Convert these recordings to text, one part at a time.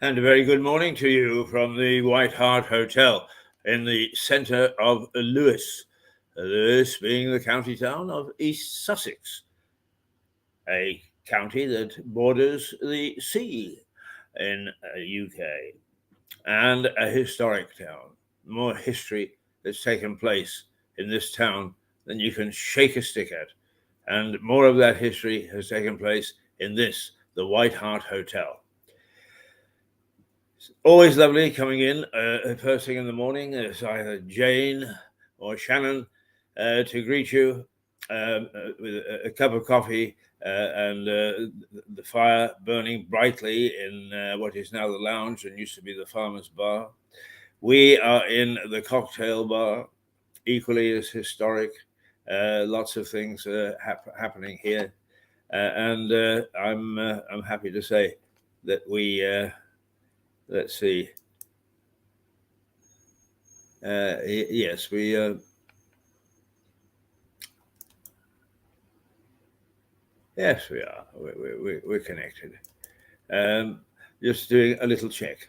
And a very good morning to you from the White Hart Hotel in the centre of Lewes. Lewes being the county town of East Sussex, a county that borders the sea in the UK, and a historic town. More history that's taken place in this town than you can shake a stick at. And more of that history has taken place in this, the White Hart Hotel. Always lovely coming in first thing in the morning. It's either Jane or Shannon to greet you with a cup of coffee and the fire burning brightly in what is now the lounge and used to be the farmer's bar. We are in the cocktail bar, equally as historic. Lots of things happening here, and I'm happy to say that we. Let's see. Yes, yes, we are. We're connected. Just doing a little check.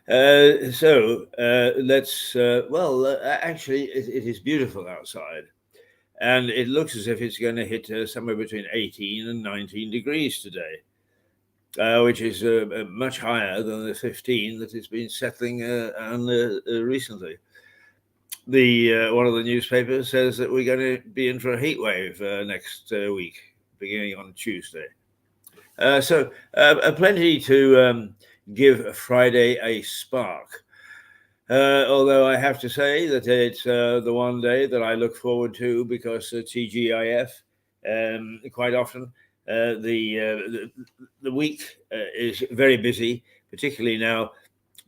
So let's. Actually, it is beautiful outside, and it looks as if it's going to hit somewhere between 18 and 19 degrees today. Which is much higher than the 15 that has been settling on recently. The one of the newspapers says that we're going to be in for a heat wave next week, beginning on Tuesday. So plenty to give Friday a spark. Although I have to say that it's the one day that I look forward to because TGIF quite often the week is very busy, particularly now.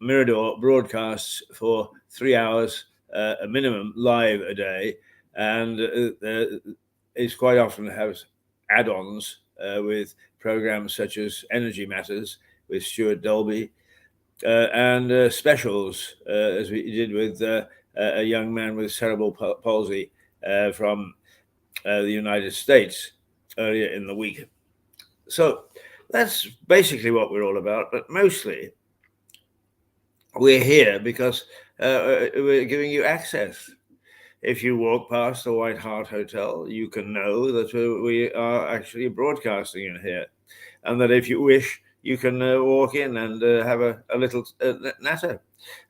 Mirador broadcasts for 3 hours, a minimum live a day, and is quite often has add-ons with programs such as Energy Matters with Stuart Dolby, and specials, as we did with a young man with cerebral palsy from the United States earlier in the week. So that's basically what we're all about, but mostly we're here because we're giving you access. If you walk past the White Hart Hotel, you can know that we are actually broadcasting in here, and that if you wish, you can walk in and have a little natter.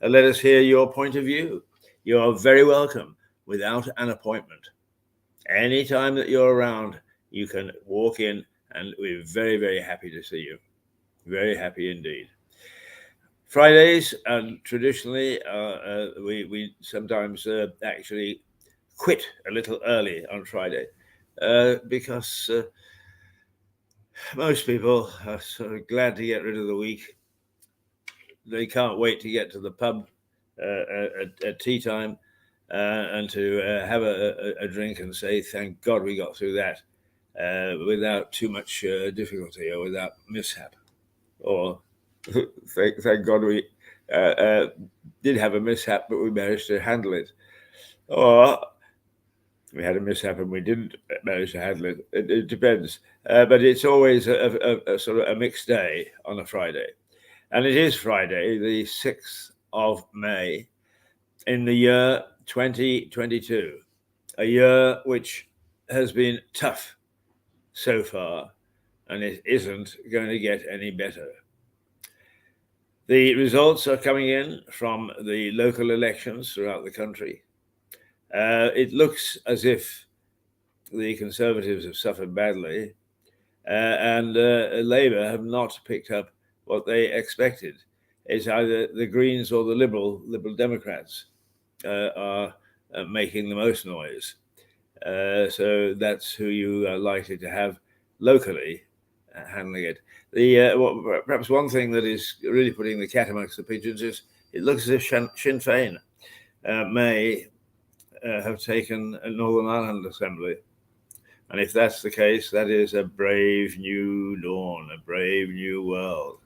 Let us hear your point of view. You are very welcome without an appointment. Anytime that you're around, you can walk in, and we're very, very happy to see you. Very happy indeed. Fridays, traditionally, we sometimes actually quit a little early on Friday because most people are sort of glad to get rid of the week. They can't wait to get to the pub at tea time and to have a drink and say, thank God we got through that without too much difficulty or without mishap. Or thank God we did have a mishap, but we managed to handle it. Or we had a mishap and we didn't manage to handle it. It depends. But it's always a sort of a mixed day on a Friday. And it is Friday, the 6th of May, in the year 2022, a year which has been tough so far, and it isn't going to get any better. The results are coming in from the local elections throughout the country. It looks as if the Conservatives have suffered badly, and Labour have not picked up what they expected. It's either the Greens or the Liberal Democrats are making the most noise. So that's who you are likely to have locally handling it. Perhaps one thing that is really putting the cat amongst the pigeons is it looks as if Sinn Féin may have taken a Northern Ireland Assembly. And if that's the case, that is a brave new dawn, a brave new world.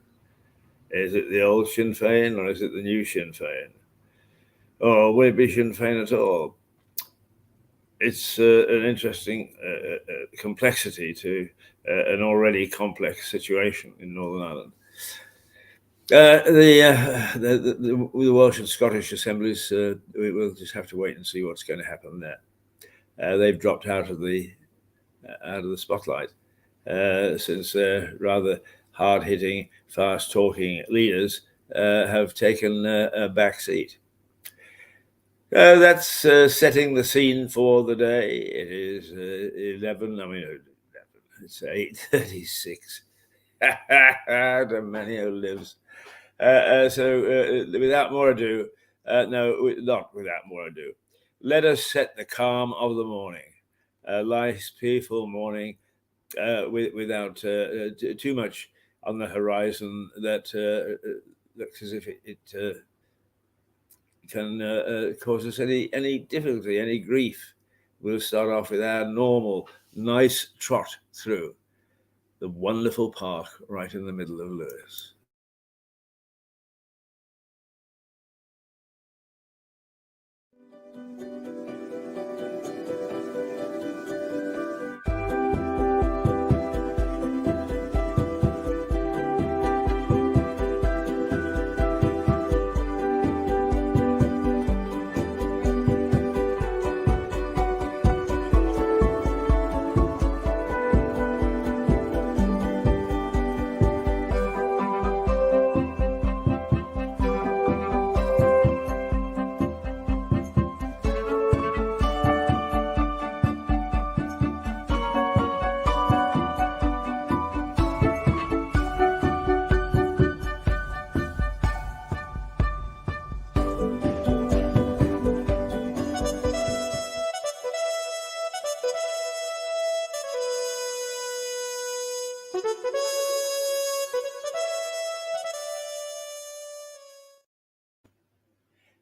Is it the old Sinn Féin or is it the new Sinn Féin? Or will it be Sinn Féin at all? It's an interesting complexity to an already complex situation in Northern Ireland. The Welsh and Scottish assemblies, we'll just have to wait and see what's going to happen there. They've dropped out of the spotlight since rather hard-hitting, fast-talking leaders have taken a back seat. That's setting the scene for the day. It is 11. I mean, it's 8:36. The man who lives. So, without more ado, no, not without more ado, let us set the calm of the morning. A nice, peaceful morning without too much on the horizon that looks as if it can cause us any difficulty, any grief. We'll start off with our normal, nice trot through the wonderful park right in the middle of Lewis.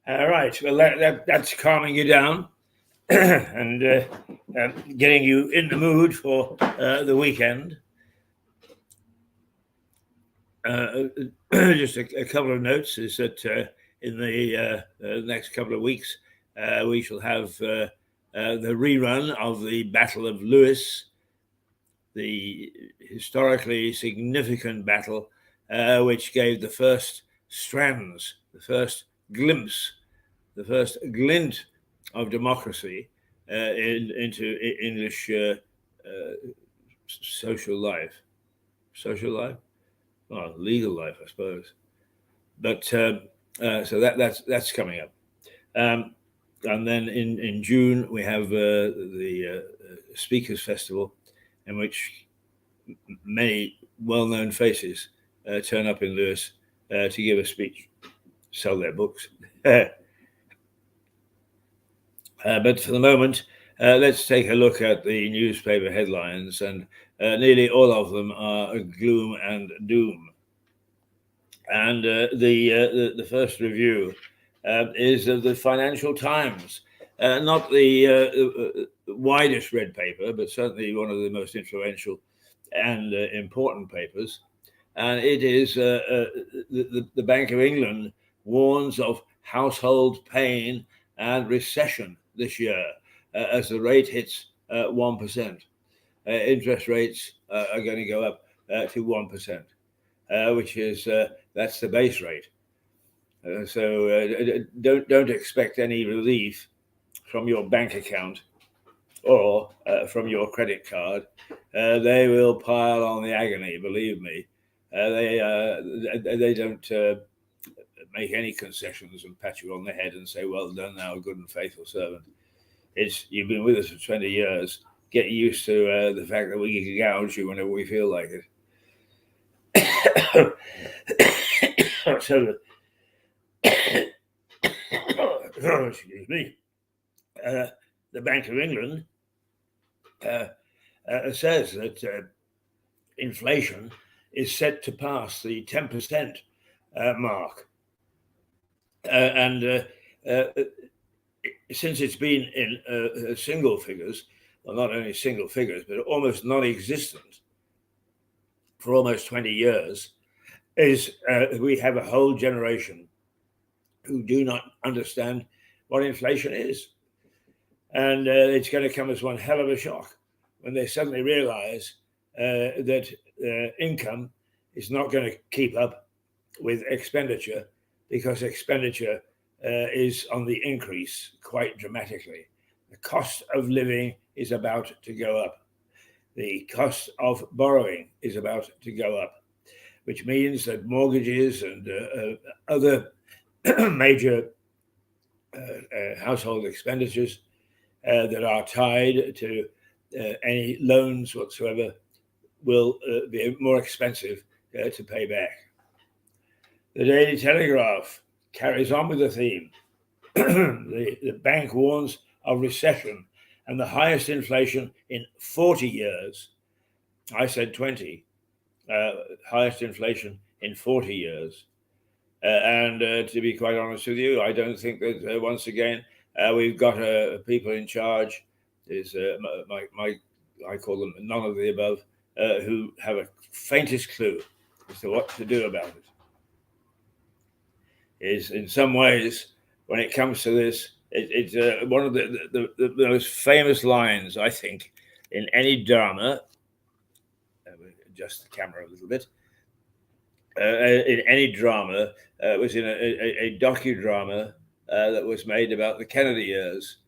All right. Well, that's calming you down and getting you in the mood for the weekend. Just a couple of notes is that in the next couple of weeks, we shall have the rerun of the Battle of Lewis, the historically significant battle which gave the first strands, the first glimpse, the first glint of democracy into English social life. Social life? Well, legal life, I suppose. But so that's coming up. And then in June, we have the Speakers Festival, in which many well-known faces turn up in Lewis to give a speech, sell their books. But for the moment, let's take a look at the newspaper headlines, and nearly all of them are gloom and doom. And the first review is of the Financial Times, not the widest read paper, but certainly one of the most influential and important papers. And it is the Bank of England warns of household pain and recession this year as the rate hits 1%. Interest rates are going to go up to 1%, which is that's the base rate. So don't expect any relief from your bank account or from your credit card. They will pile on the agony, believe me. They don't make any concessions and pat you on the head and say, "Well done, thou good and faithful servant." It's you've been with us for 20 years. Get used to the fact that we can gouge you whenever we feel like it. So, excuse me. The Bank of England says that inflation is set to pass the 10% mark. And since it's been in single figures, well, not only single figures, but almost non-existent for almost 20 years, we have a whole generation who do not understand what inflation is. And it's going to come as one hell of a shock when they suddenly realize that income is not going to keep up with expenditure, because expenditure is on the increase quite dramatically. The cost of living is about to go up. The cost of borrowing is about to go up, which means that mortgages and other major household expenditures that are tied to any loans whatsoever will be more expensive to pay back. The Daily Telegraph carries on with the theme. The bank warns of recession and the highest inflation in 40 years. I said 20. Highest inflation in 40 years. And to be quite honest with you, I don't think that once again we've got people in charge. Is I call them none of the above, who have a faintest clue as to what to do about it. Is in some ways, when it comes to this, it's one of the most famous lines, I think, in any drama. Adjust the camera a little bit. In any drama, was in a docudrama that was made about the Kennedy years.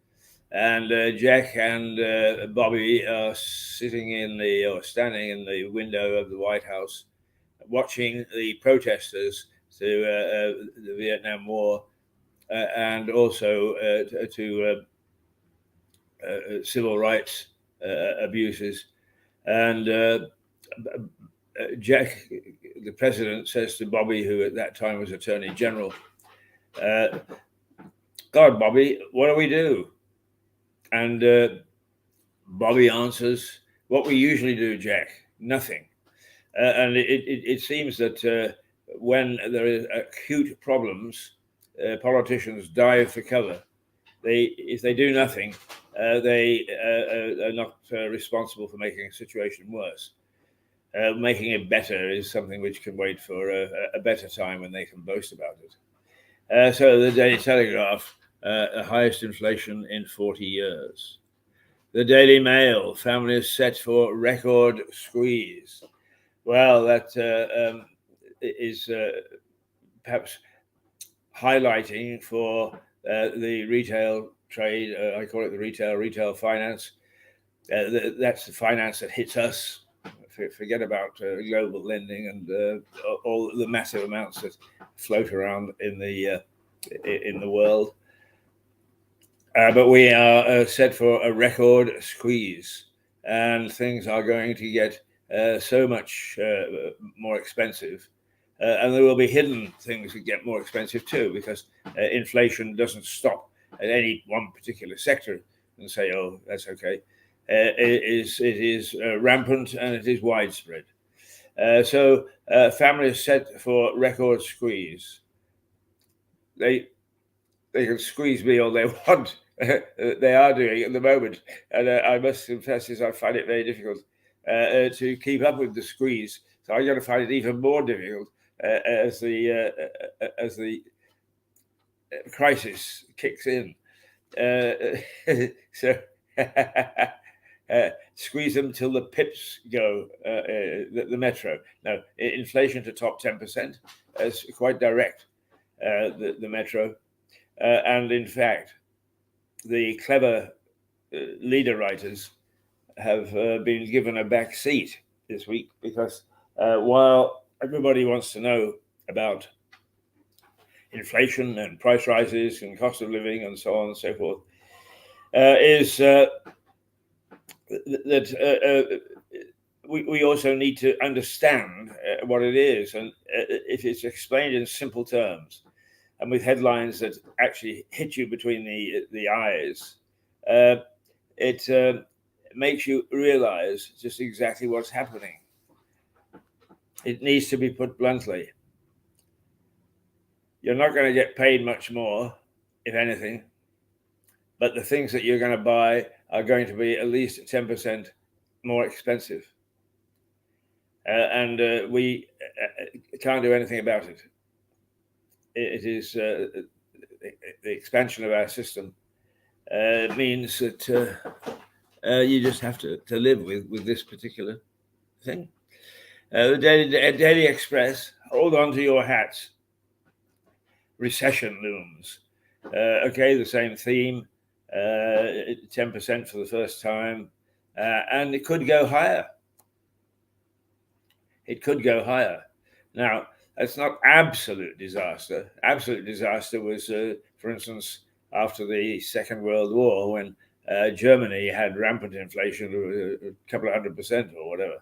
And Jack and Bobby are standing in the window of the White House, watching the protesters to the Vietnam War and also to civil rights abuses. And Jack, the president, says to Bobby, who at that time was Attorney General, God, Bobby, what do we do? And Bobby answers, what we usually do, Jack, nothing. And it seems that when there is acute problems, politicians dive for cover. If they do nothing, they are not responsible for making a situation worse. Making it better is something which can wait for a better time when they can boast about it. So the Daily Telegraph, the highest inflation in 40 years. The Daily Mail, families set for record squeeze. Well, that is perhaps highlighting for the retail trade. I call it the retail finance. That's the finance that hits us. Forget about global lending and all the massive amounts that float around in the world. But we are set for a record squeeze, and things are going to get so much more expensive. And there will be hidden things that get more expensive too, because inflation doesn't stop at any one particular sector and say, oh, that's okay. It is rampant and it is widespread. So families set for record squeeze. They can squeeze me all they want. They are doing at the moment. And I must confess is I find it very difficult to keep up with the squeeze. So I'm going to find it even more difficult as the crisis kicks in. So squeeze them till the pips go, the metro. Now, inflation to top 10% is quite direct, the metro. And in fact, the clever leader writers have been given a back seat this week because while everybody wants to know about inflation and price rises and cost of living and so on and so forth, we also need to understand what it is, and if it's explained in simple terms and with headlines that actually hit you between the eyes, it makes you realize just exactly what's happening. It needs to be put bluntly. You're not going to get paid much more, if anything, but the things that you're going to buy are going to be at least 10% more expensive. And we can't do anything about it. It is the expansion of our system means that you just have to live with this particular thing. The Daily Express, hold on to your hats. Recession looms. Okay, the same theme, 10% for the first time, and it could go higher. It could go higher. Now, that's not absolute disaster. Absolute disaster was, for instance, after the Second World War, when Germany had rampant inflation of a couple of 100% or whatever.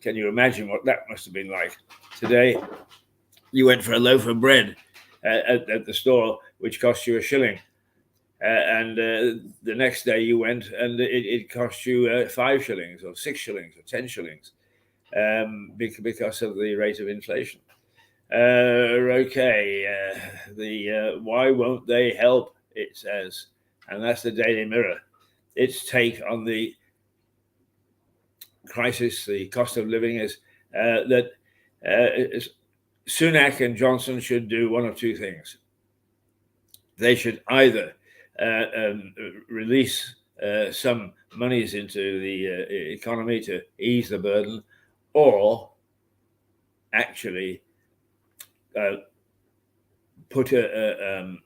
Can you imagine what that must have been like? Today, you went for a loaf of bread at the store, which cost you a shilling. And the next day you went and it cost you 5 shillings or 6 shillings or 10 shillings because of the rate of inflation. Why won't they help, it says. And that's the Daily Mirror. Its take on the crisis, the cost of living, is that Sunak and Johnson should do one of two things. They should either release some monies into the economy to ease the burden, or actually put an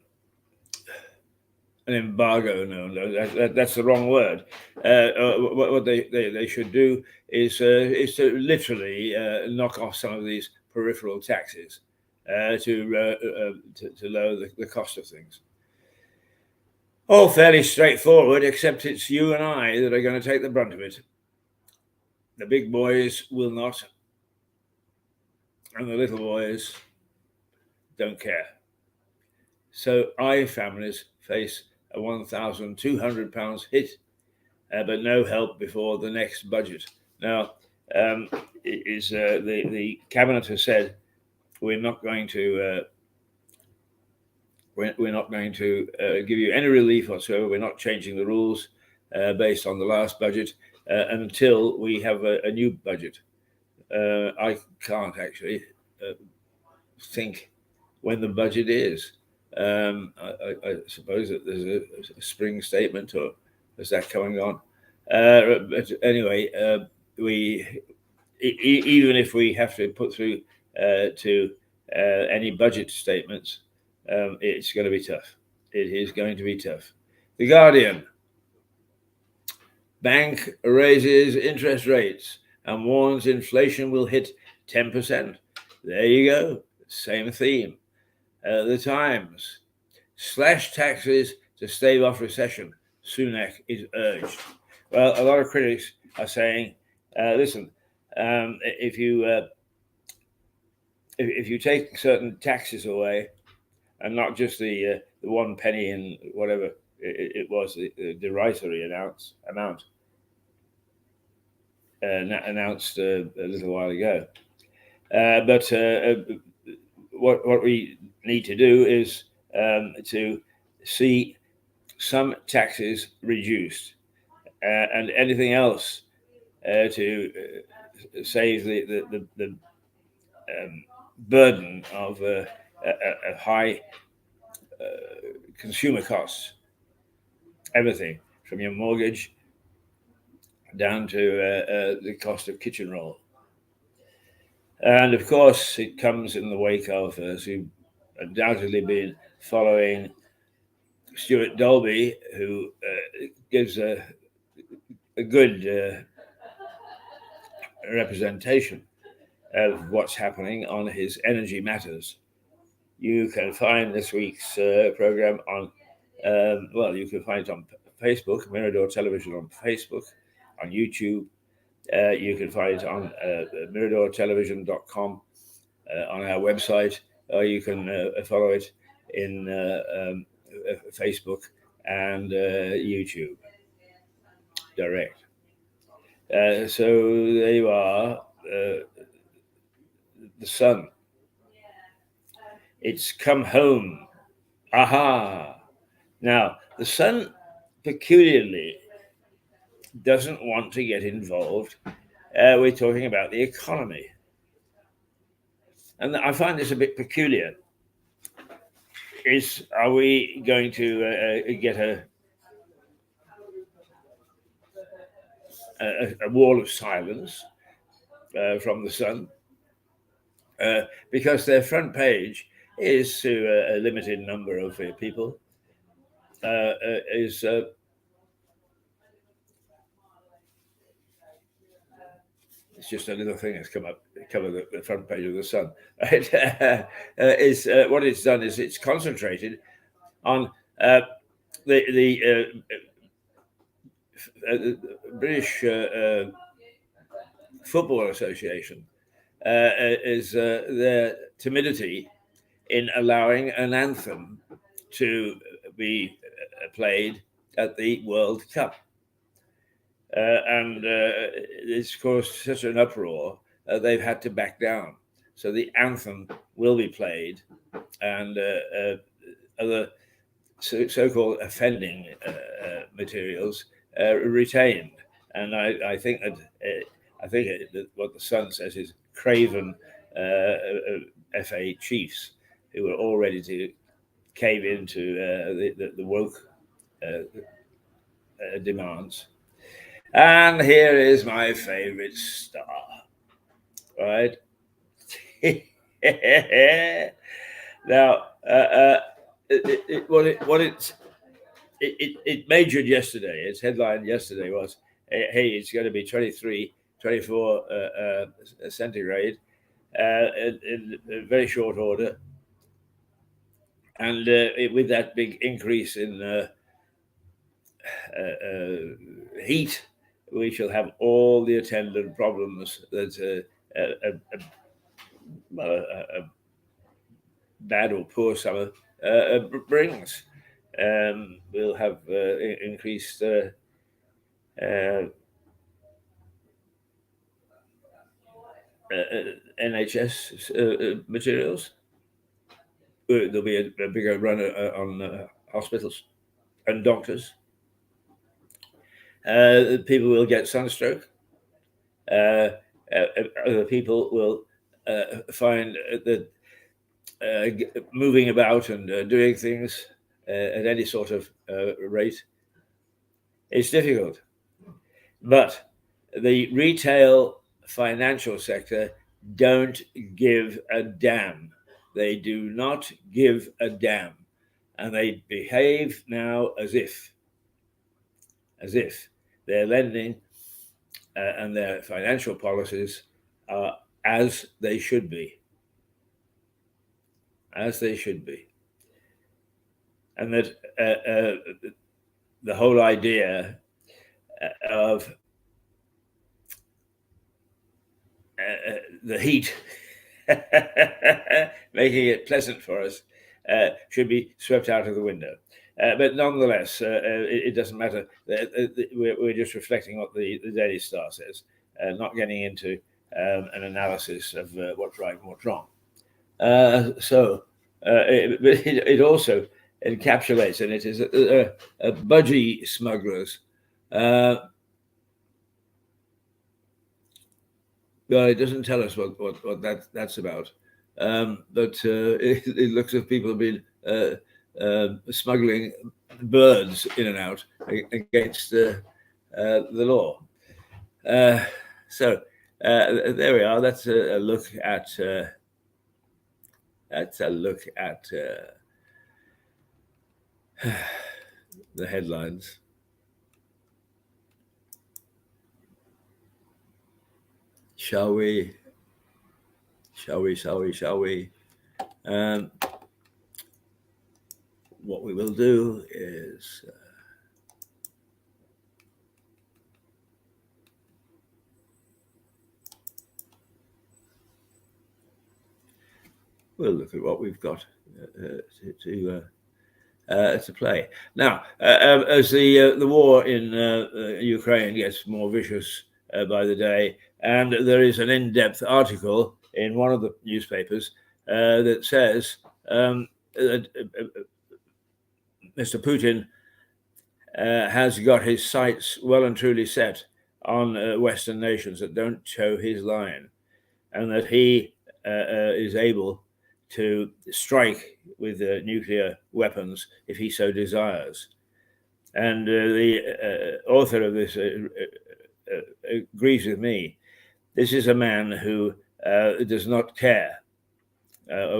embargo. No, that's the wrong word. What they should do is to literally knock off some of these peripheral taxes to lower the cost of things. All fairly straightforward, except it's you and I that are going to take the brunt of it. The big boys will not, and the little boys don't care. So families face a £1,200 hit, but no help before the next budget. Now, the cabinet has said we're not going to give you any relief whatsoever. We're not changing the rules based on the last budget until we have a new budget. I can't actually think when the budget is. I suppose that there's a spring statement, or is that coming on? But anyway, even if we have to put through to any budget statements, it's going to be tough. It is going to be tough. The Guardian. Bank raises interest rates and warns inflation will hit 10%. There you go. Same theme. The Times. Slash taxes to stave off recession. Sunak is urged. Well, a lot of critics are saying, listen, if you take certain taxes away, and not just the 1 penny in whatever it was, the derisory amount announced a little while ago. But what we need to do is to see some taxes reduced and anything else to save the burden of high consumer costs. Everything from your mortgage down to the cost of kitchen roll. And of course, it comes in the wake of, as you've undoubtedly been following, Stuart Dolby, who gives a good representation of what's happening on his energy matters. You can find this week's program on, you can find it on Facebook, Mirador Television on Facebook, on YouTube. You can find it on miradortelevision.com on our website, or you can follow it in Facebook and YouTube direct. So there you are, the sun. It's come home. Aha! Now, the sun peculiarly doesn't want to get involved. We're talking about the economy. And I find this a bit peculiar. Are we going to get a wall of silence from the sun? because their front page is to a limited number of people. Is It's just a little thing that's come up, cover the front page of the Sun. Right? Is what it's done is it's concentrated on the British Football Association is their timidity in allowing an anthem to be played at the World Cup. And it's caused such an uproar, they've had to back down. So the anthem will be played, and other so-called offending materials retained. And I think that what the Sun says is craven FA chiefs who are all ready to cave into the woke demands. And here is my favorite star, right? Now, it majored yesterday. Its headline yesterday was, "Hey, it's going to be 23, 24 centigrade in very short order," and with that big increase in heat, we shall have all the attendant problems that a bad or poor summer brings. We'll have increased NHS materials. There'll be a bigger run on hospitals and doctors. People will get sunstroke. Other people will find that moving about and doing things at any sort of rate is difficult. But the retail financial sector don't give a damn. They do not give a damn. And they behave now as if their lending and their financial policies are as they should be. As they should be. And that the whole idea of the heat making it pleasant for us should be swept out of the window. But nonetheless, it doesn't matter. We're just reflecting what the Daily Star says, not getting into an analysis of what's right and what's wrong. So it also encapsulates, and it is budgie smugglers. Well, it doesn't tell us what that's about, but it looks as if people have been smuggling birds in and out against the law. So there we are. That's a look at. That's a look at the headlines. Shall we? What we will do is we'll look at what we've got to play. Now, as the war in Ukraine gets more vicious by the day, and there is an in-depth article in one of the newspapers that says that Mr. Putin has got his sights well and truly set on Western nations that don't toe his line, and that he is able to strike with nuclear weapons if he so desires. And the author of this agrees with me. This is a man who does not care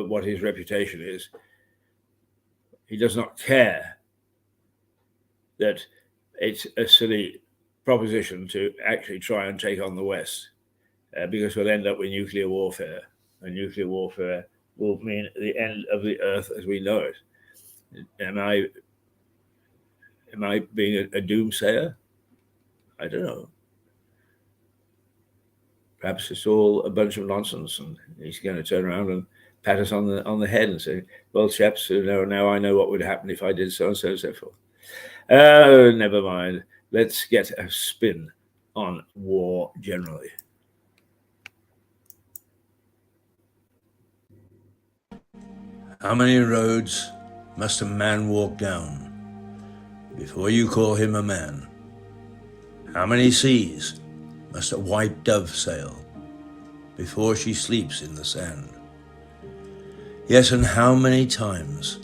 what his reputation is. He does not care that it's a silly proposition to actually try and take on the West, because we'll end up with nuclear warfare, and nuclear warfare will mean the end of the Earth as we know it. Am I being a doomsayer? I don't know. Perhaps it's all a bunch of nonsense, and he's going to turn around and pat us on the head and say, "Well, chaps, now I know what would happen if I did so and so and so forth." Oh, never mind. Let's get a spin on war generally. How many roads must a man walk down before you call him a man? How many seas must a white dove sail before she sleeps in the sand? Yes, and how many times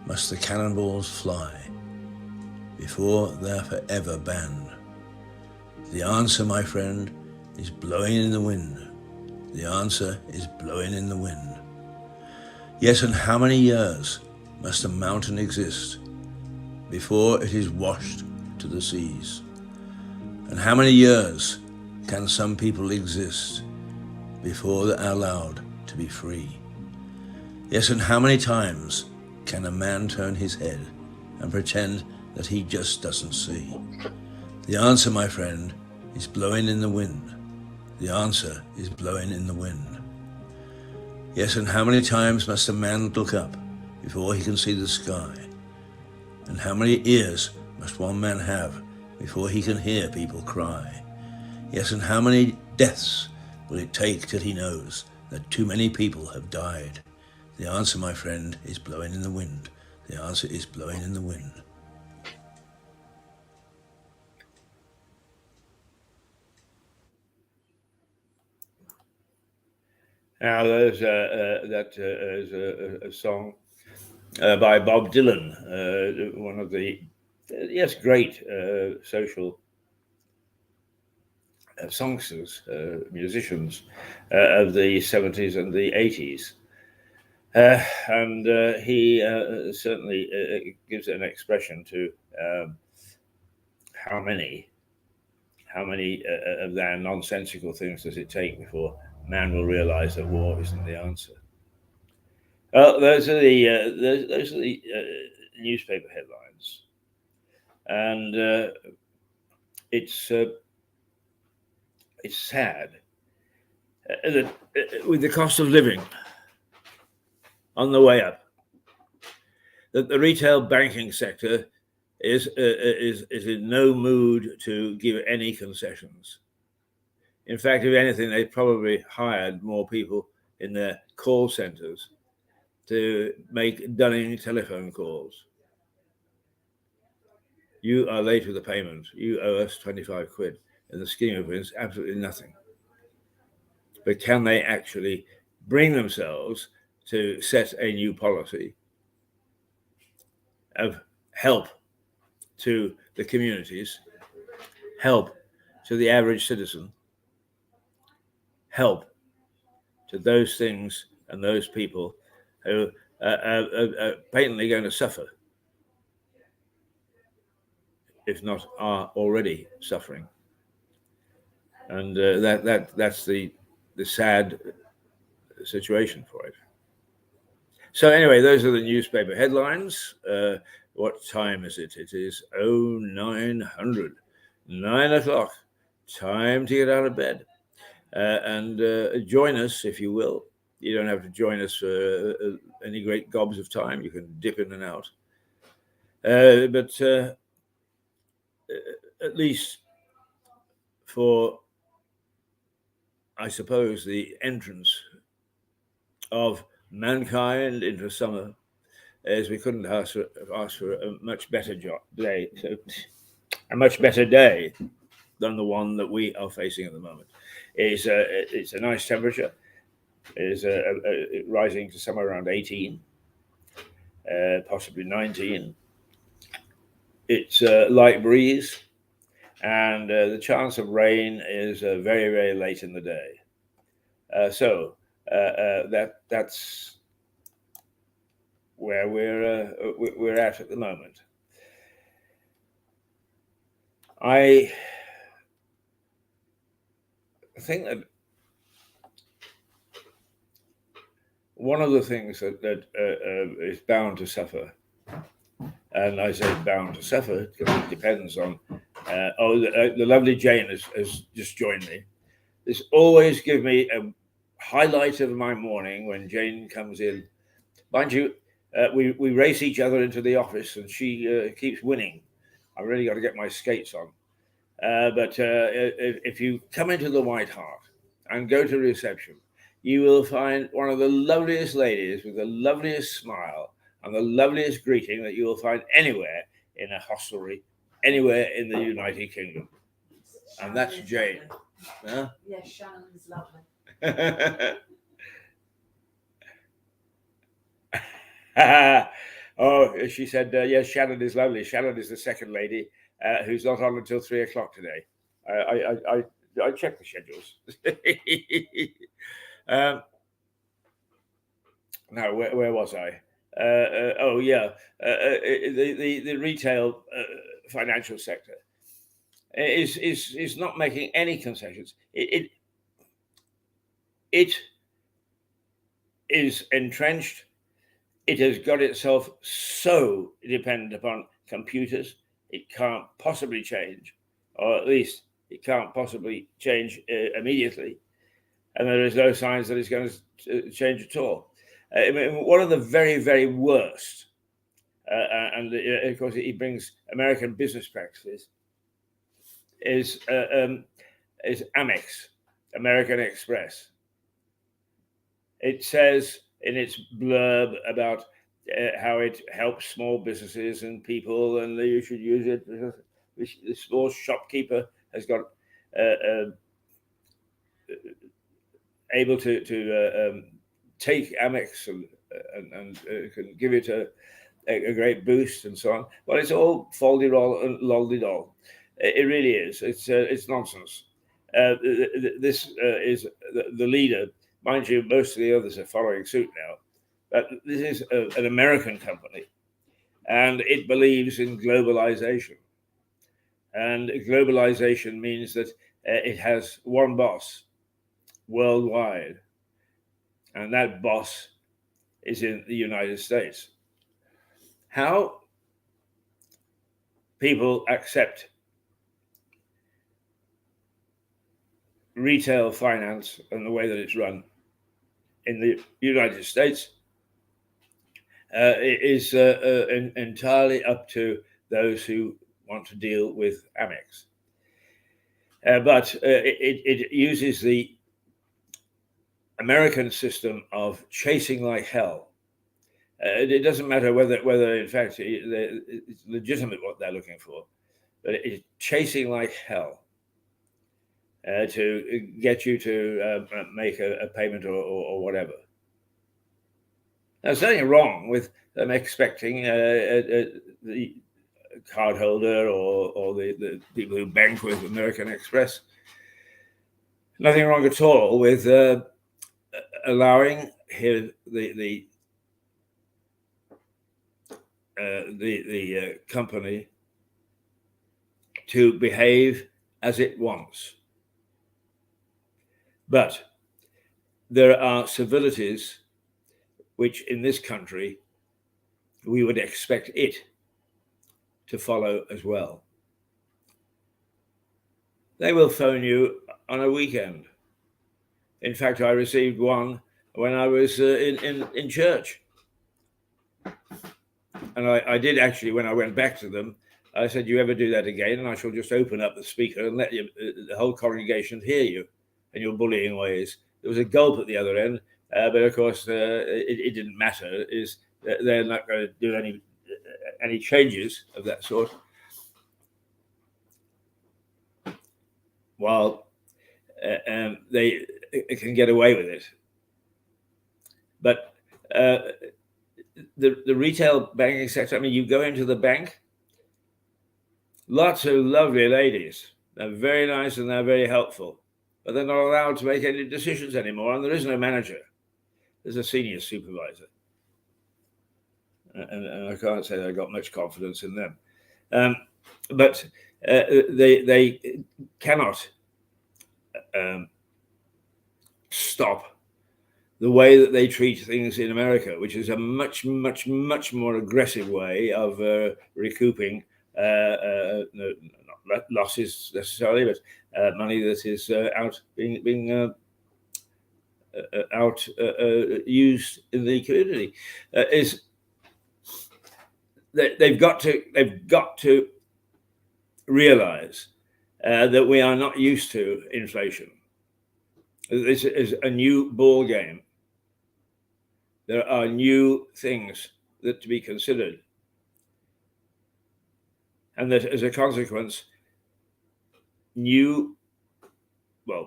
must the cannonballs fly before they're forever banned? The answer, my friend, is blowing in the wind. The answer is blowing in the wind. Yes, and how many years must a mountain exist before it is washed to the seas? And how many years can some people exist before they are allowed to be free? Yes, and how many times can a man turn his head and pretend that he just doesn't see? The answer, my friend, is blowing in the wind. The answer is blowing in the wind. Yes, and how many times must a man look up before he can see the sky? And how many ears must one man have before he can hear people cry? Yes, and how many deaths will it take till he knows that too many people have died? The answer, my friend, is blowing in the wind. The answer is blowing in the wind. Now, there's is a song by Bob Dylan, one of the great social songsters, musicians of the 70s and the 80s. And he certainly gives an expression to how many of their nonsensical things does it take before man will realize that war isn't the answer. Well, those are the newspaper headlines, and it's sad that with the cost of living on the way up, that the retail banking sector is in no mood to give any concessions. In fact, if anything, they probably hired more people in their call centers to make dunning telephone calls. You are late with the payment. You owe us 25 quid. In the scheme of things, absolutely nothing. But can they actually bring themselves to set a new policy of help to the communities, help to the average citizen, help to those things and those people who are patently going to suffer, if not are already suffering? And that's the sad situation for it. So anyway, those are the newspaper headlines. What time is it? It is 0900, 9 o'clock. Time to get out of bed. And join us, if you will. You don't have to join us for any great gobs of time. You can dip in and out. But at least for, I suppose, the entrance of mankind into summer, as we couldn't ask for a much better day, a much better day than the one that we are facing at the moment. It's a nice temperature. It is rising to somewhere around 18, possibly 19. It's a light breeze, and the chance of rain is very, very late in the day. So That's where we're at the moment. I think that one of the things that is bound to suffer, and I say bound to suffer because it depends on. The lovely Jane has just joined me. This always gives me a highlight of my morning when Jane comes in. Mind you, we race each other into the office, and she keeps winning. I really got to get my skates on. But if you come into the White Hart and go to reception, you will find one of the loveliest ladies with the loveliest smile and the loveliest greeting that you will find anywhere in a hostelry, anywhere in the United Kingdom. And that's Jane. Huh? Yes, Shannon is lovely. Oh, she said, yes, Shannon is lovely. Shannon is the second lady who's not on until 3:00 today. I checked the schedules. Now, where was I? Oh, yeah, the retail financial sector is not making any concessions. It is entrenched. It has got itself so dependent upon computers, it can't possibly change, or at least it can't possibly change immediately. And there is no signs that it's going to change at all. I mean, one of the very, very worst, and of course he brings American business practices, is Amex, American Express. It says in its blurb about how it helps small businesses and people, and that you should use it. The small shopkeeper has got able to take Amex and can give it a great boost and so on. Well, it's all foldy-roll and loldy-doll. It really is. It's nonsense. This is the leader. Mind you, most of the others are following suit now. But this is an American company, and it believes in globalization. And globalization means that it has one boss worldwide, and that boss is in the United States. How people accept retail finance and the way that it's run in the United States is entirely up to those who want to deal with Amex. But it uses the American system of chasing like hell. It doesn't matter whether in fact it's legitimate what they're looking for, but it's chasing like hell to get you to make a payment or whatever. There's nothing wrong with them expecting the cardholder or the people who bank with American Express. Nothing wrong at all with allowing the company to behave as it wants. But there are civilities which in this country we would expect it to follow as well. They will phone you on a weekend. In fact, I received one when I was in church. And I did actually, when I went back to them, I said, you ever do that again, and I shall just open up the speaker and let the whole congregation hear you and your bullying ways. There was a gulp at the other end, but of course it didn't matter. They're not going to do any changes of that sort. While they can get away with it. But the retail banking sector, I mean, you go into the bank, lots of lovely ladies. They're very nice and they're very helpful, but they're not allowed to make any decisions anymore, and there is no manager. as a senior supervisor. And I can't say I got much confidence in them. But they cannot stop the way that they treat things in America, which is a much, much, much more aggressive way of recouping not losses necessarily, but money that is out being out used in the community. Is that they've got to realize that we are not used to inflation. This is a new ball game. There are new things that to be considered, and that as a consequence,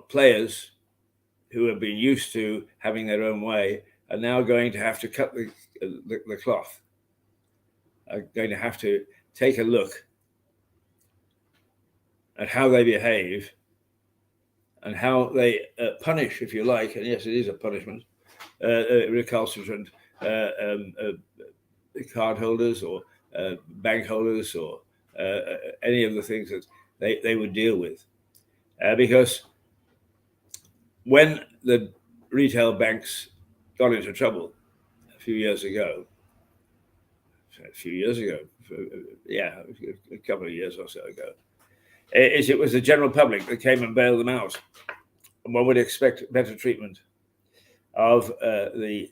players who have been used to having their own way are now going to have to cut the cloth. Are going to have to take a look at how they behave and how they punish, if you like, and yes, it is a punishment, recalcitrant card holders or bank holders or any of the things that they would deal with. Because when the retail banks got into trouble a few years ago, a couple of years or so ago, it was the general public that came and bailed them out. And one would expect better treatment of the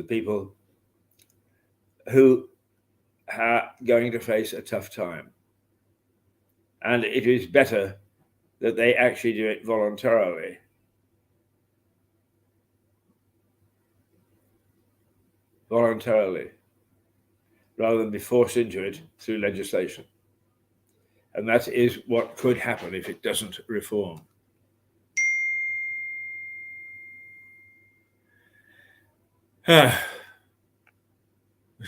people who are going to face a tough time. And it is better that they actually do it voluntarily rather than be forced into it through legislation. And that is what could happen if it doesn't reform. Let's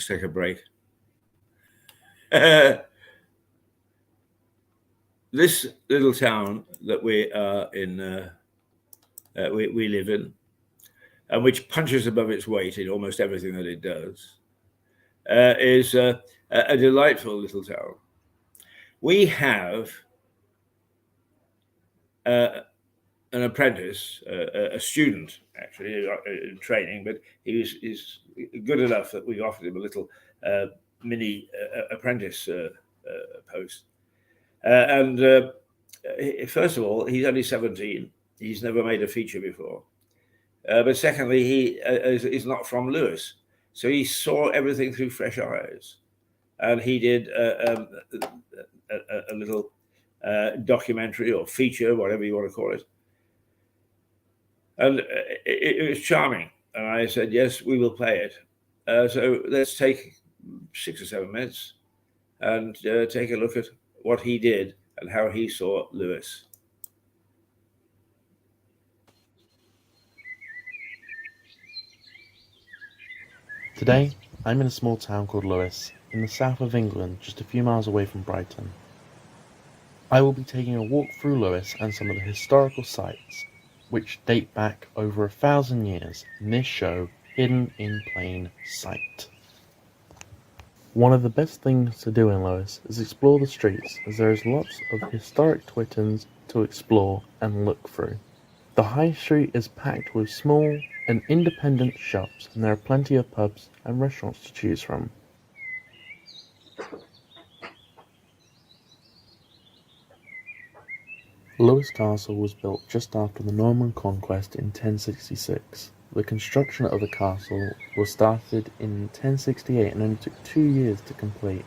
take a break. This little town that we are in, we live in, and which punches above its weight in almost everything that it does, is a delightful little town. We have an apprentice, a student actually in training, but he's good enough that we offered him a little mini apprentice post. And first of all, he's only 17. He's never made a feature before. But secondly, he is not from Lewis. So he saw everything through fresh eyes. And he did a little documentary or feature, whatever you want to call it. And it was charming. And I said, yes, we will play it. So let's take 6 or 7 minutes and take a look at what he did and how he saw Lewis. Today, I'm in a small town called Lewis, in the south of England, just a few miles away from Brighton. I will be taking a walk through Lewis and some of the historical sites, which date back over 1,000 years in this show, Hidden in Plain Sight. One of the best things to do in Lewis is explore the streets, as there is lots of historic Twittons to explore and look through. The high street is packed with small and independent shops, and there are plenty of pubs and restaurants to choose from. Lewis Castle was built just after the Norman Conquest in 1066. The construction of the castle was started in 1068 and only took 2 years to complete.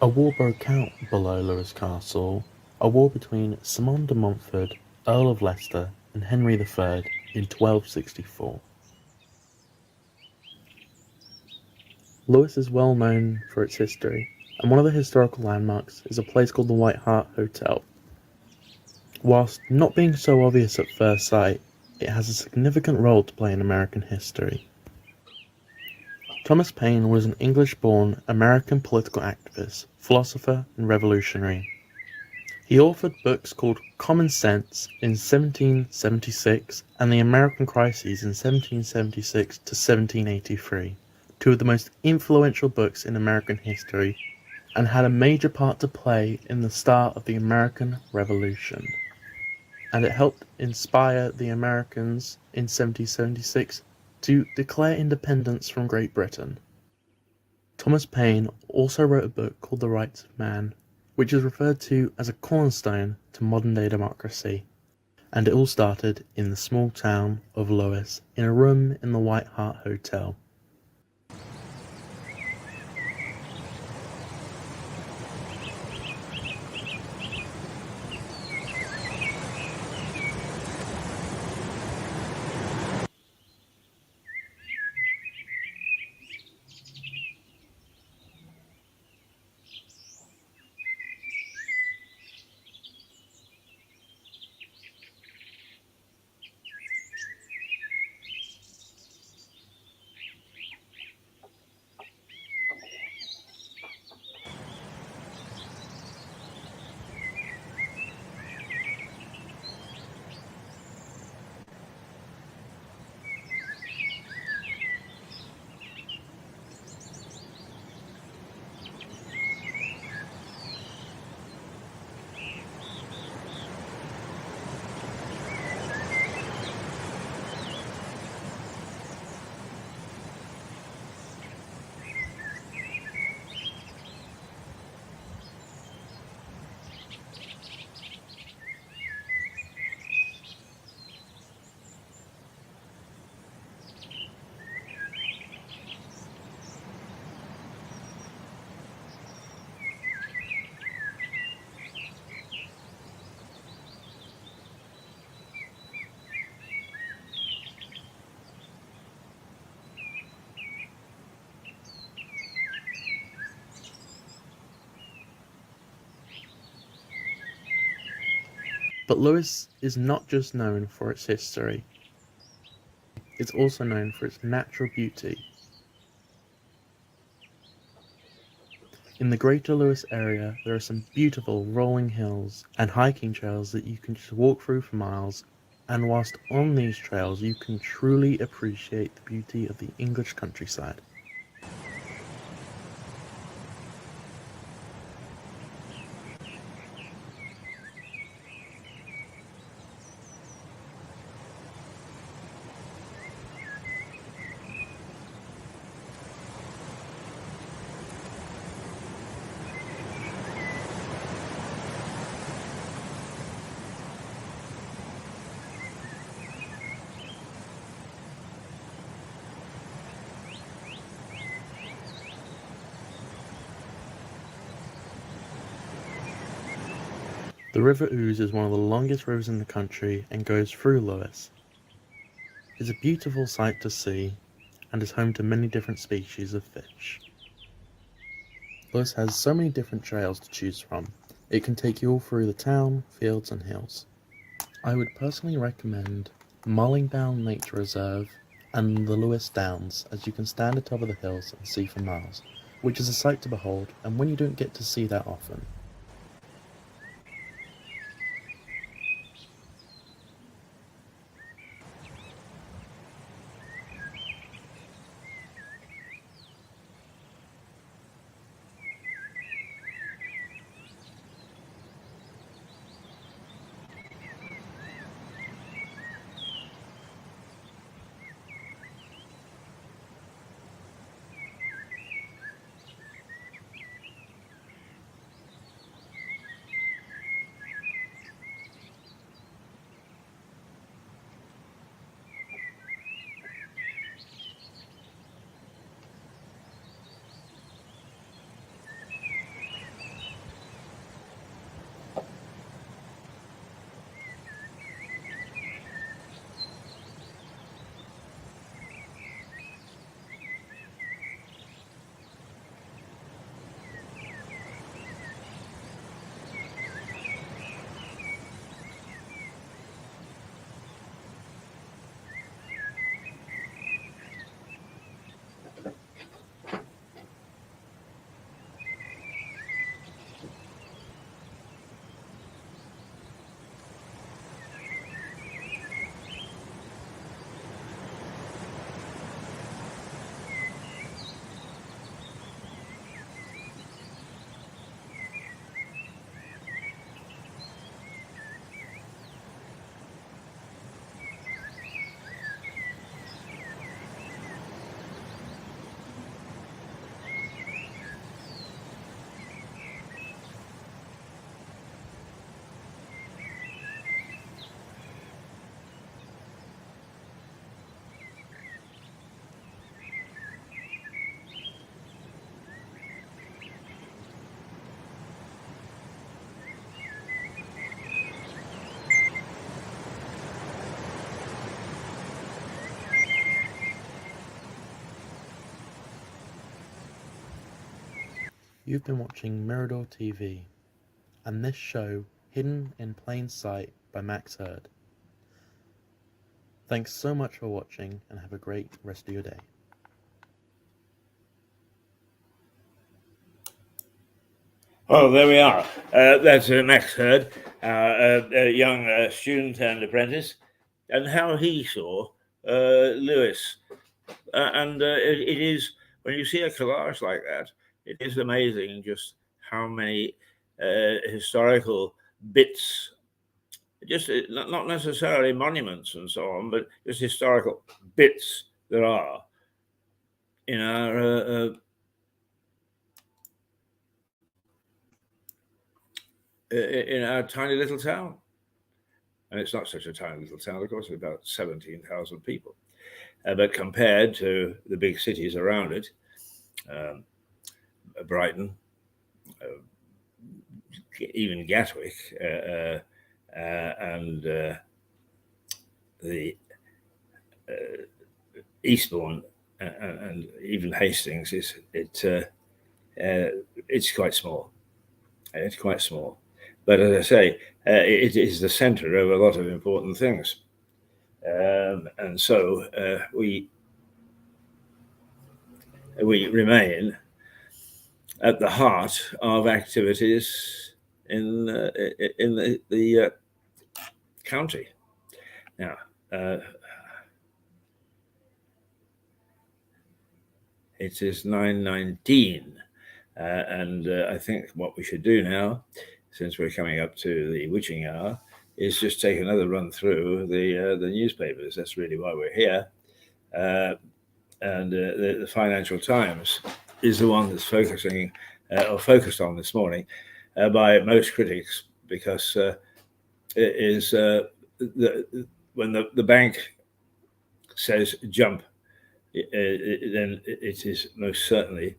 A war broke out below Lewis Castle, a war between Simon de Montfort, Earl of Leicester, and Henry III in 1264. Lewis is well known for its history, and one of the historical landmarks is a place called the White Hart Hotel. Whilst not being so obvious at first sight, it has a significant role to play in American history. To Thomas Paine was an English-born American political activist, philosopher, and revolutionary. He authored books called Common Sense in 1776 and The American Crises in 1776 to 1783, two of the most influential books in American history, and had a major part to play in the start of the American Revolution. And it helped inspire the Americans in 1776 to declare independence from Great Britain. Thomas Paine also wrote a book called The Rights of Man, which is referred to as a cornerstone to modern-day democracy, and it all started in the small town of Lewis in a room in the White Hart Hotel. But Lewis is not just known for its history, it's also known for its natural beauty. In the greater Lewis area, there are some beautiful rolling hills and hiking trails that you can just walk through for miles, and whilst on these trails you can truly appreciate the beauty of the English countryside. The River Ouse is one of the longest rivers in the country and goes through Lewis. It's a beautiful sight to see and is home to many different species of fish. Lewis has so many different trails to choose from. It can take you all through the town, fields and hills. I would personally recommend Mullingdown Nature Reserve and the Lewis Downs, as you can stand atop of the hills and see for miles, which is a sight to behold and one you don't get to see that often. You've been watching Mirador TV and this show, Hidden in Plain Sight by Max Hurd. Thanks so much for watching and have a great rest of your day. Well, there we are. That's Max Hurd, a young student and apprentice, and how he saw Lewis. It is, when you see a collage like that, it is amazing just how many historical bits, just not necessarily monuments and so on, but just historical bits there are in our tiny little town. And it's not such a tiny little town, of course, it's about 17,000 people. But compared to the big cities around it, Brighton, even Gatwick, and the Eastbourne, and even Hastings, it's quite small. It's quite small. But as I say, it is the center of a lot of important things. And so we remain at the heart of activities in the county. Now, it is 9:19, and I think what we should do now, since we're coming up to the witching hour, is just take another run through the newspapers. That's really why we're here. And the Financial Times is the one that's focused on this morning by most critics, because it is when the bank says jump, then it is most certainly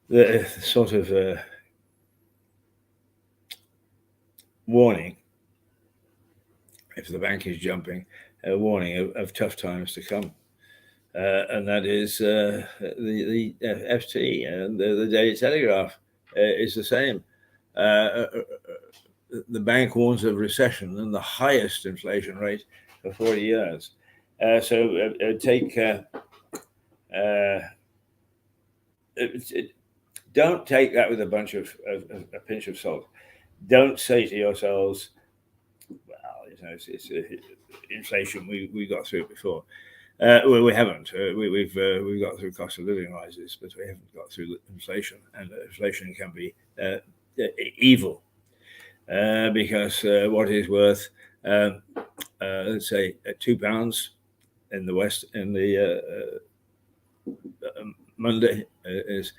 the sort of warning. If the bank is jumping, a warning of tough times to come. And that is the FT, and the Daily Telegraph is the same. The bank warns of recession and the highest inflation rate for 40 years. Don't take that with a pinch of salt. Don't say to yourselves, well, it's inflation. We got through it before. Well, we haven't. We've got through cost of living rises, but we haven't got through inflation. And inflation can be evil, because what is worth, let's say, £2 in the West in the Monday is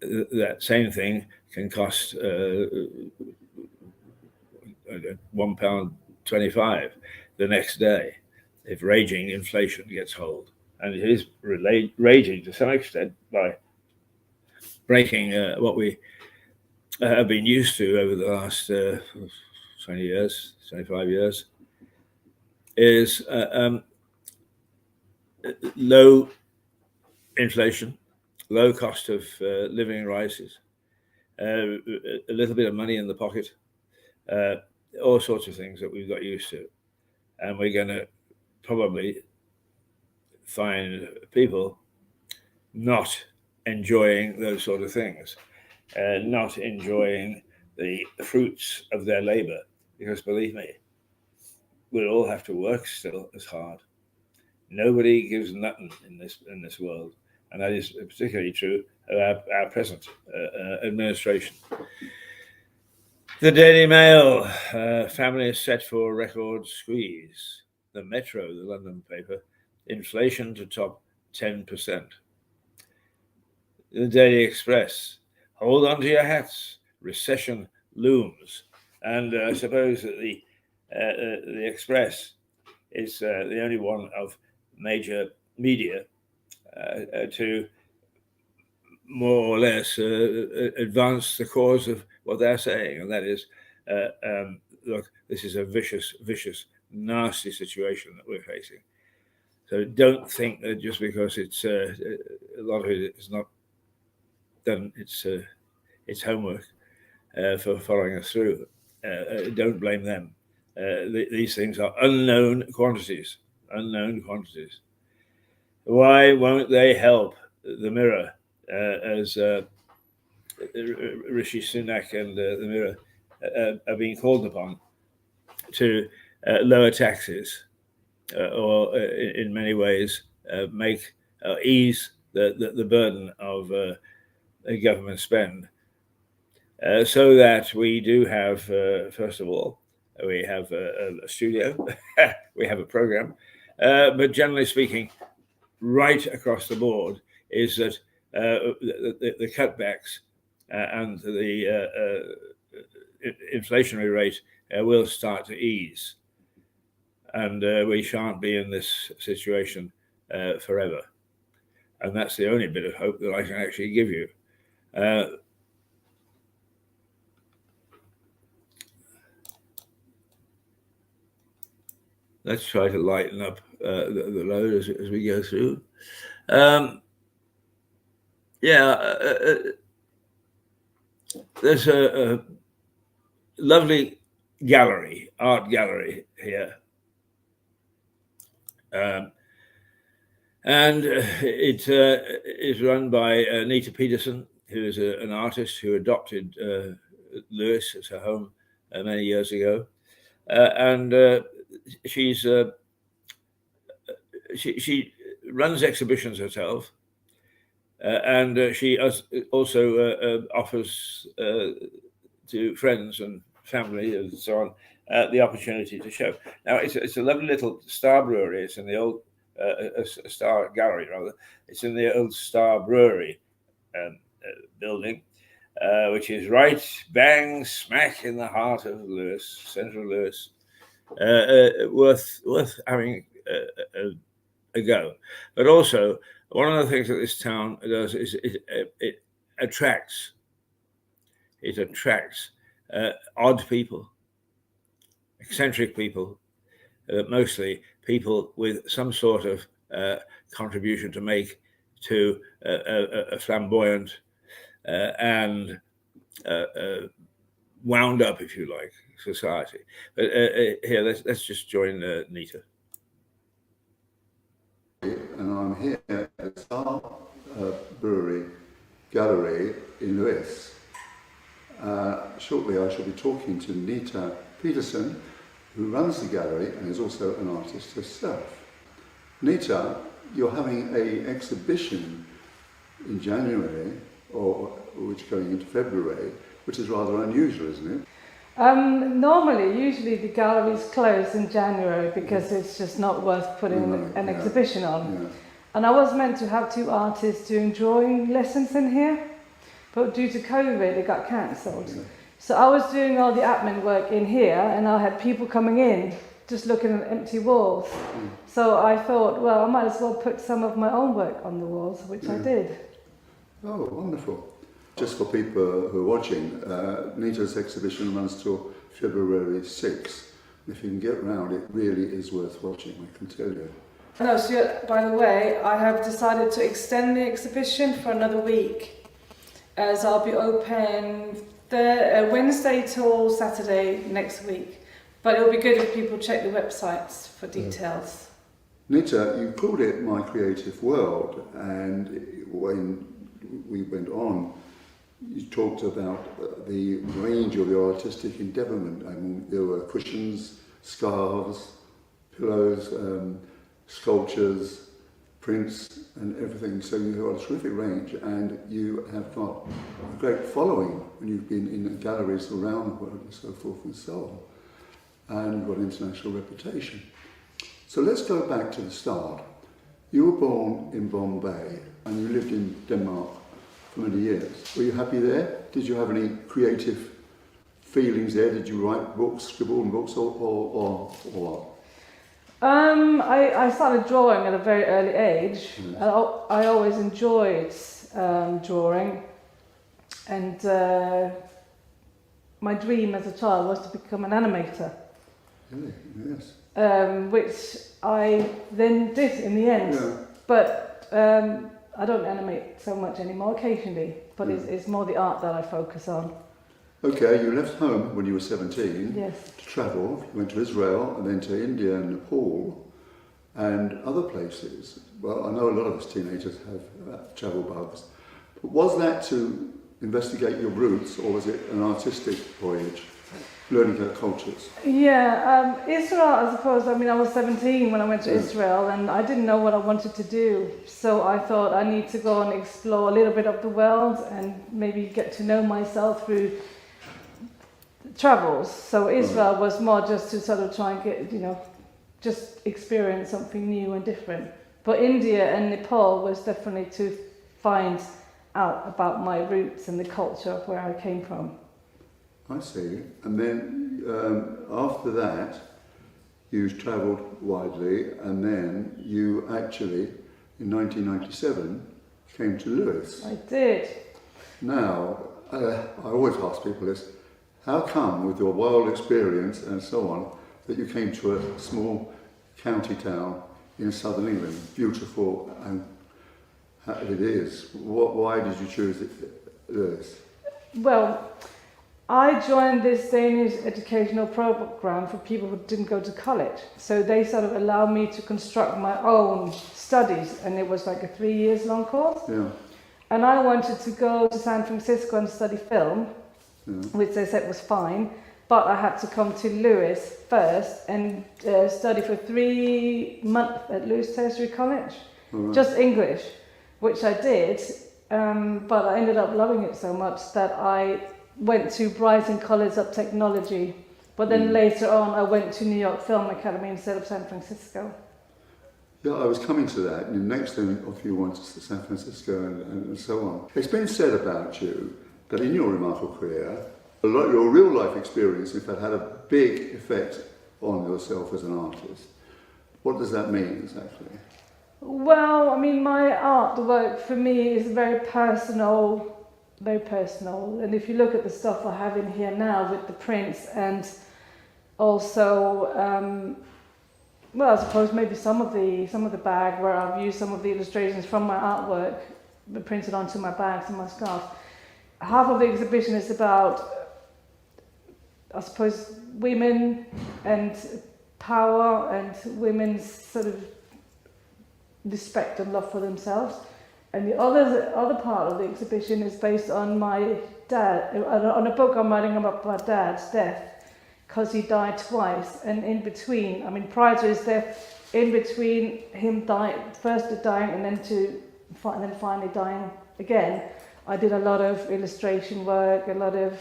that same thing can cost £1.25 the next day, if raging inflation gets hold. And it is raging to some extent by breaking what we have been used to over the last 20 years, 25 years, is low inflation, low cost of living rises, a little bit of money in the pocket, all sorts of things that we've got used to. And we're going to probably find people not enjoying those sort of things, not enjoying the fruits of their labor, because believe me, we'll all have to work still as hard. Nobody gives nothing in this world, and that is particularly true of our present administration. The Daily Mail, families set for record squeeze. The Metro, the London paper, inflation to top 10%. The Daily Express, hold on to your hats, recession looms. And I suppose that the Express is the only one of major media to more or less advance the cause of what they're saying, and that is, look, this is a vicious, nasty situation that we're facing. So don't think that just because it's a lot of it is not done its homework for following us through. Don't blame them. These things are unknown quantities. Unknown quantities. Why won't they help the Mirror, as Rishi Sunak and the Mirror are being called upon to lower taxes, or in many ways make ease the burden of government spend, so that we do have, first of all, we have a studio, we have a program, but generally speaking, right across the board is that the cutbacks and the inflationary rate will start to ease, and we shan't be in this situation forever. And that's the only bit of hope that I can actually give you. Let's try to lighten up the load as we go through. There's a lovely art gallery here. And it is run by Nita Peterson, who is an artist who adopted Lewis as her home many years ago. And she runs exhibitions herself, and she also offers to friends and family and so on the opportunity to show. Now, it's a lovely little Star Brewery. It's in the old a Star Gallery, rather. It's in the old Star Brewery building, which is right bang smack in the heart of Lewis, central Lewis. Worth having a go. But also, one of the things that this town does is it attracts odd people, eccentric people, mostly people with some sort of contribution to make to a flamboyant and wound up, if you like, society. But here, let's just join Nita. And I'm here at Star Brewery Gallery in Lewis. Shortly I shall be talking to Nita Peterson, who runs the gallery and is also an artist herself. Nita, you're having an exhibition in January, or which going into February, which is rather unusual, isn't it? Usually the galleries close in January because it's just not worth putting an exhibition on. Yeah. And I was meant to have 2 artists doing drawing lessons in here, but due to COVID it got cancelled. Yeah. So I was doing all the admin work in here, and I had people coming in just looking at empty walls. So I thought, well, I might as well put some of my own work on the walls, which I did. Oh, wonderful. Just for people who are watching, Nita's exhibition runs till February 6th. If you can get around, it really is worth watching, I can tell you. No, so by the way, I have decided to extend the exhibition for another week, as I'll be open Wednesday till Saturday next week. But it'll be good if people check the websites for details. Nita, you called it My Creative World, and when we went on, you talked about the range of your artistic endeavourment. I mean, there were cushions, scarves, pillows, sculptures, prints, and everything. So you have a terrific range, and you have got a great following when you've been in galleries around the world and so forth and so on. And you've got an international reputation. So let's go back to the start. You were born in Bombay, and you lived in Denmark for many years. Were you happy there? Did you have any creative feelings there? Did you write books, scribble in books, or what? I started drawing at a very early age. Yes. I always enjoyed drawing, and my dream as a child was to become an animator. Really? Yes. Which I then did in the end. Yeah. But I don't animate so much anymore, occasionally, but it's more the art that I focus on. Okay, you left home when you were 17 Yes. to travel. You went to Israel and then to India and Nepal and other places. Well, I know a lot of us teenagers have travel bugs. But was that to investigate your roots, or was it an artistic voyage, learning about cultures? Yeah, Israel, I suppose, I mean, I was 17 when I went to Israel, and I didn't know what I wanted to do. So I thought I need to go and explore a little bit of the world and maybe get to know myself through travels. So Israel was more just to sort of try and get, just experience something new and different. But India and Nepal was definitely to find out about my roots and the culture of where I came from. I see. And then after that, you travelled widely, and then you actually, in 1997, came to Lewis. I did. Now, I always ask people this, how come with your wild experience and so on, that you came to a small county town in southern England, beautiful and it is. Why did you choose Lewis? Well, I joined this Danish educational program for people who didn't go to college. So they sort of allowed me to construct my own studies, and it was like a 3 years long course. Yeah. And I wanted to go to San Francisco and study film, which they said was fine, but I had to come to Lewis first and study for 3 months at Lewis Tertiary College, just English, which I did, but I ended up loving it so much that I went to Brighton College of Technology, but then later on I went to New York Film Academy instead of San Francisco. Yeah, I was coming to that. And the next thing of you went to San Francisco and so on. It's been said about you that in your remarkable career, your real life experience, in fact, had a big effect on yourself as an artist. What does that mean exactly? Well, I mean, my artwork for me is very personal. And if you look at the stuff I have in here now with the prints and also, well, I suppose maybe some of the bag where I've used some of the illustrations from my artwork printed onto my bags and my scarves. Half of the exhibition is about, I suppose, women and power and women's sort of respect and love for themselves. And the other part of the exhibition is based on my dad, on a book I'm writing about my dad's death, because he died twice. And in between, I mean, prior to his death, in between him first dying and then finally dying again, I did a lot of illustration work, a lot of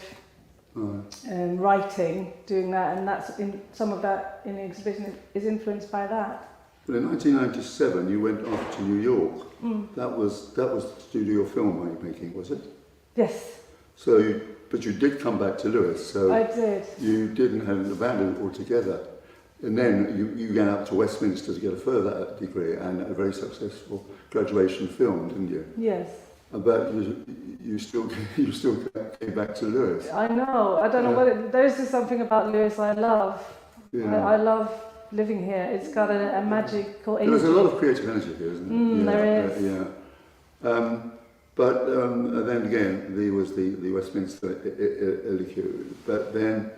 writing, doing that, and some of that in the exhibition is influenced by that. But in 1997, you went off to New York. That was to do your film making, was it? Yes. But you did come back to Lewis, so I did. You didn't have abandoned it altogether. And then you went out to Westminster to get a further degree and a very successful graduation film, didn't you? Yes. But you still came back to Lewis. I know. I don't know there's just something about Lewis I love. Yeah. I love living here. It's got a magical energy. There's a lot of creative energy here, isn't there? There is. Yeah. But then again, there was the Westminster Eloquy. But then,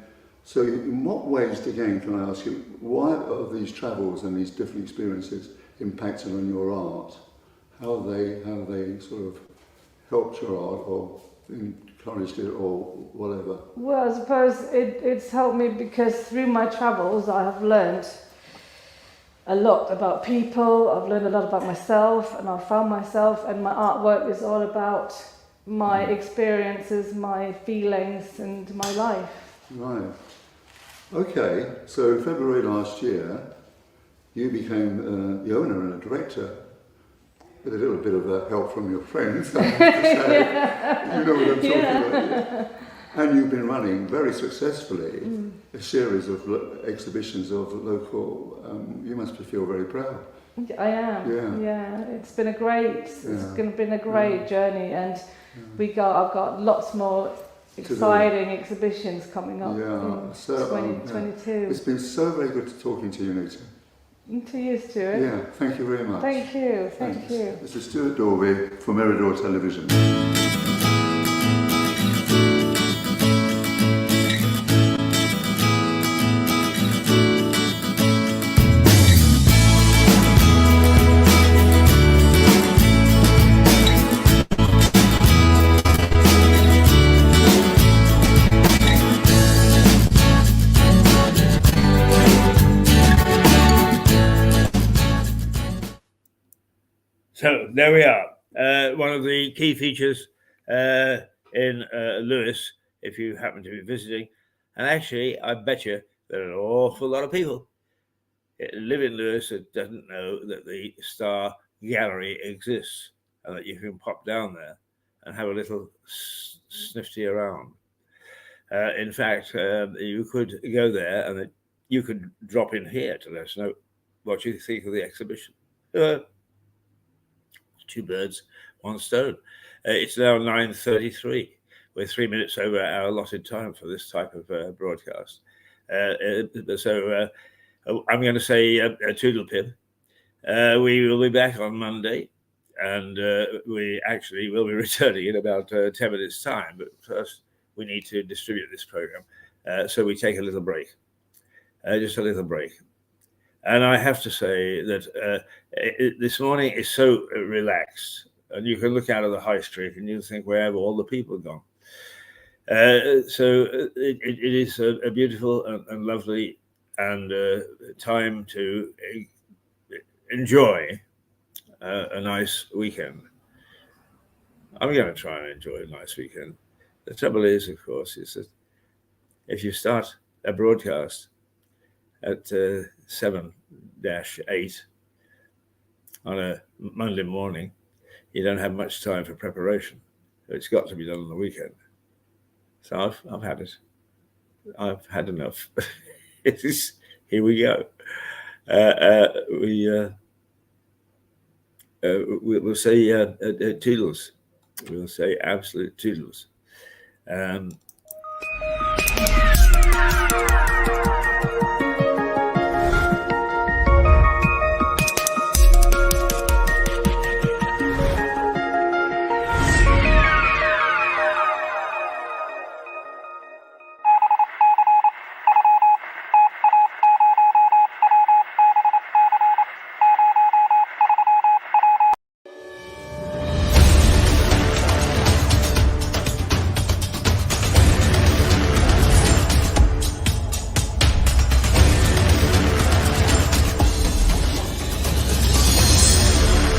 so in what ways, again, can I ask you, why have these travels and these different experiences impacted on your art? How have they sort of helped your art or encouraged it or whatever? Well, I suppose it's helped me because through my travels I have learned a lot about people, I've learned a lot about myself, and I've found myself, and my artwork is all about my experiences, my feelings and my life. Right. Okay, so in February last year you became the owner and a director with a little bit of help from your friends, I have to say. Yeah. You know what I'm talking about. Yeah. And you've been running very successfully a series of exhibitions of local. You must feel very proud. I am. Yeah. It's been a great journey, and I've got lots more exciting exhibitions coming up in 2022. It's been so very good talking to you, Nita. too used to it. Yeah, thank you very much. Thank you, thank you. This is Stuart Dorby for Meridor Television. So there we are. One of the key features in Lewis, if you happen to be visiting, and actually, I bet you there are an awful lot of people live in Lewis that doesn't know that the Star Gallery exists and that you can pop down there and have a little snifty around. In fact, you could go there and you could drop in here to let us know what you think of the exhibition. Two birds, one stone. It's now 9:33. We're 3 minutes over our allotted time for this type of broadcast. So I'm going to say toodle pip. We will be back on Monday, and we actually will be returning in about 10 minutes' time. But first, we need to distribute this program. So we take a little break, just a little break. And I have to say that this morning is so relaxed, and you can look out of the high street and you think, where have all the people gone? So it is a beautiful and lovely and time to enjoy a nice weekend. I'm going to try and enjoy a nice weekend. The trouble is, of course, is that if you start a broadcast at 7-8 on a Monday morning, you don't have much time for preparation. It's got to be done on the weekend. So I've had it. I've had enough. Here we go. We'll say toodles. We'll say absolute toodles.